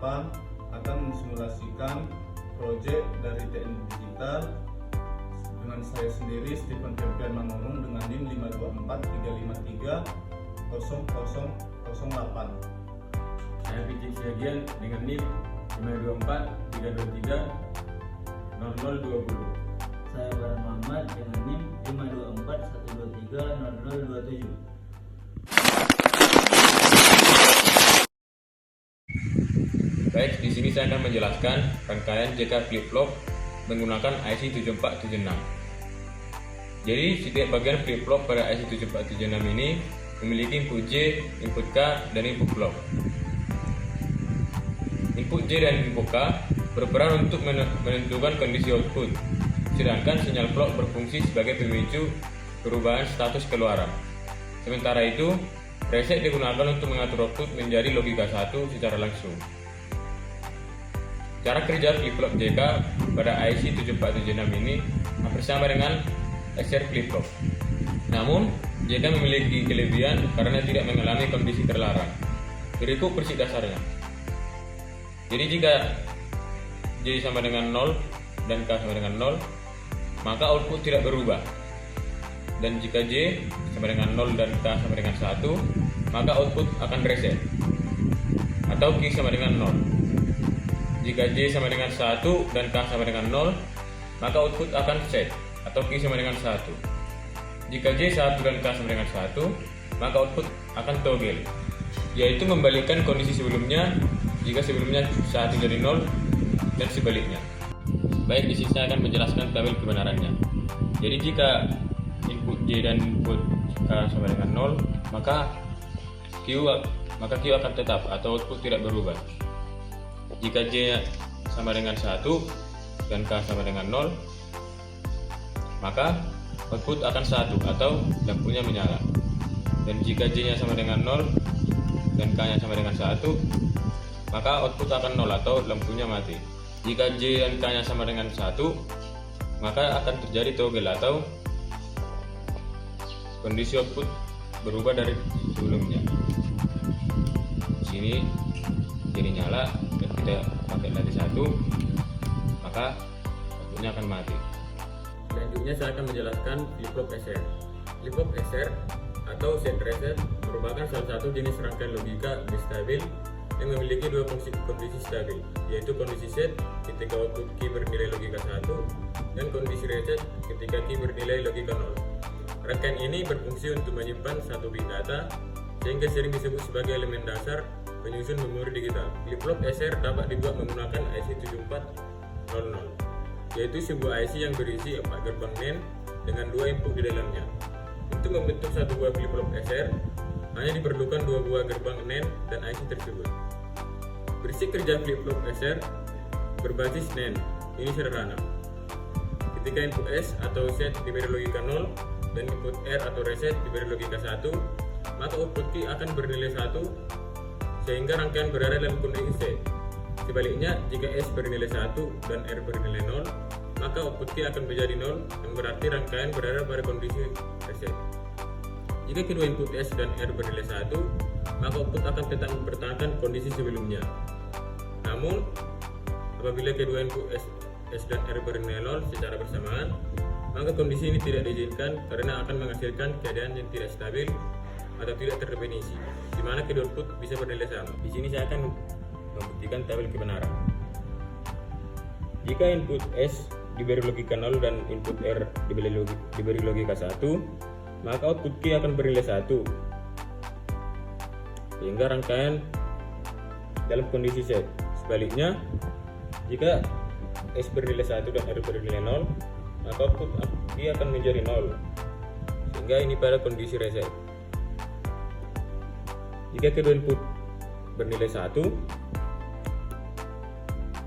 akan mensimulasikan proyek dari teknik digital dengan saya sendiri Stephen Febrian Manurung dengan NIM 524 353 0008. Saya Picik Siagian dengan NIM 524 323 0020. Saya Baran Muhammad dengan NIM 524 123 0027. Baik, di sini saya akan menjelaskan rangkaian JK flip-flop menggunakan IC 7476. Jadi, setiap bagian flip-flop pada IC 7476 ini memiliki input J, input K, dan input clock. Input J dan input K berperan untuk menentukan kondisi output, sedangkan sinyal clock berfungsi sebagai pemicu perubahan status keluaran. Sementara itu, reset digunakan untuk mengatur output menjadi logika 1 secara langsung. Cara kerja flip-flop JK pada IC 7476 ini hampir sama dengan SR flip-flop. Namun, JK memiliki kelebihan karena tidak mengalami kondisi terlarang. Berikut prinsip dasarnya. Jadi jika J sama dengan 0 dan K sama dengan 0, maka output tidak berubah. Dan jika J sama dengan 0 dan K sama dengan 1, maka output akan reset atau Q sama dengan 0. Jika J sama dengan 1 dan K sama dengan 0, maka output akan set atau Q sama dengan 1. Jika J 1 dan K sama dengan 1, maka output akan toggle, yaitu membalikkan kondisi sebelumnya jika sebelumnya 1 jadi 0 dan sebaliknya. Baik, di sini saya akan menjelaskan tabel kebenarannya. Jadi jika input J dan input K sama dengan 0, maka Q akan tetap atau output tidak berubah. Jika J sama dengan 1 dan K sama dengan 0, maka output akan 1 atau lampunya menyala. Dan jika J nya sama dengan 0 dan K nya sama dengan 1, maka output akan 0 atau lampunya mati. Jika J dan K nya sama dengan 1, maka akan terjadi toggle atau kondisi output berubah dari sebelumnya. Di sini jadi nyala dan kita pakai lagi 1, maka outputnya akan mati. Selanjutnya saya akan menjelaskan flip-flop SR. Flip-flop SR atau set reset merupakan salah satu jenis rangkaian logika bistabil yang memiliki dua kondisi stabil, yaitu kondisi set ketika output key bernilai logika 1 dan kondisi reset ketika key bernilai logika 0. Rangkaian ini berfungsi untuk menyimpan satu bit data sehingga sering disebut sebagai elemen dasar penyusun memori digital. Flip-flop SR dapat dibuat menggunakan IC 7400, yaitu sebuah IC yang berisi 4 gerbang NAND dengan 2 input di dalamnya. Untuk membentuk satu buah flip-flop SR, hanya diperlukan 2 buah gerbang NAND dan IC tersebut. Prinsip kerja flip-flop SR berbasis NAND ini sederhana. Ketika input S atau set diberi logika 0 dan input R atau reset diberi logika 1, maka output key akan bernilai 1 sehingga rangkaian berada dalam kondisi set. Sebaliknya, jika S bernilai 1 dan R bernilai 0, maka output key akan menjadi 0 yang berarti rangkaian berada pada kondisi reset. Jika kedua input S dan R bernilai 1, maka output akan tetap mempertahankan kondisi sebelumnya. Namun, apabila kedua input S dan R bernilai 0 secara bersamaan, maka kondisi ini tidak diizinkan karena akan menghasilkan keadaan yang tidak stabil atau tidak terdefinisi, di mana kedua output bisa bernilai sama. Di sini saya akan membuktikan tabel kebenaran. Jika input S diberi logika 0 dan input R diberi logika 1, maka output key akan bernilai 1 sehingga rangkaian dalam kondisi set. Sebaliknya, jika S bernilai 1 dan R bernilai 0, maka output key akan menjadi 0 sehingga ini pada kondisi reset. Jika kedua input bernilai 1,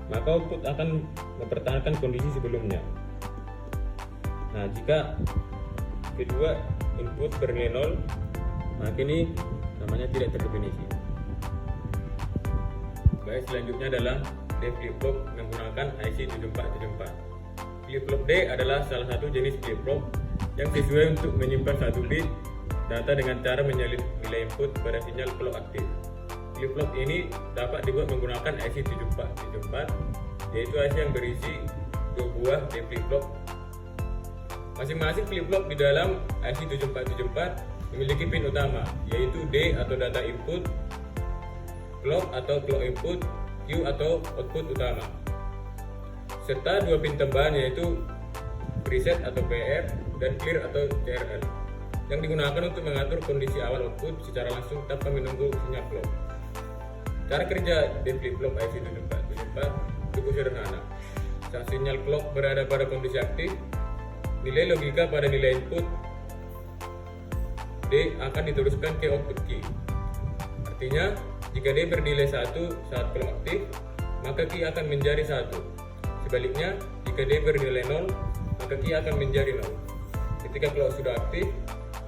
maka output akan mempertahankan kondisi sebelumnya. Nah, jika kedua input bernilai 0, maka ini namanya tidak terdefinisi. Baik, selanjutnya adalah D flip-flop menggunakan IC 7474. Flip-flop D adalah salah satu jenis flip-flop yang sesuai untuk menyimpan satu bit data dengan cara menyalin nilai input pada sinyal clock aktif. flip-flop ini dapat dibuat menggunakan IC 7474, yaitu IC yang berisi 2 buah D flip-flop. Masing-masing flip-flop di dalam IC 7474 memiliki pin utama, yaitu D atau data input, clock atau clock input, Q atau output utama, serta 2 pin tambahan yaitu preset atau PF dan clear atau CRL, yang digunakan untuk mengatur kondisi awal output secara langsung tanpa menunggu sinyal clock. Cara kerja D flip-flop IC 7474 cukup sederhana. Saat sinyal clock berada pada kondisi aktif, nilai logika pada nilai input D akan diteruskan ke output key. Artinya, jika D bernilai 1 saat clock aktif, maka key akan menjadi 1. Sebaliknya, jika D bernilai 0, maka key akan menjadi 0. Ketika clock sudah aktif,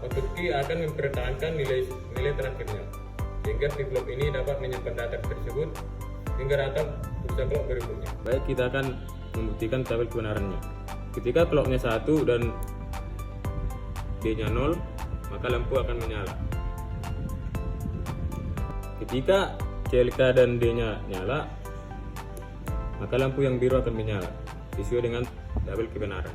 output key akan mempertahankan nilai terakhirnya, sehingga flip-flop ini dapat menyimpan data tersebut hingga datang pulsa clock berikutnya. Baik, kita akan membuktikan tabel kebenarannya. Ketika clocknya 1 dan D-nya 0, maka lampu akan menyala. Ketika CLK dan D-nya nyala, maka lampu yang biru akan menyala sesuai dengan tabel kebenaran.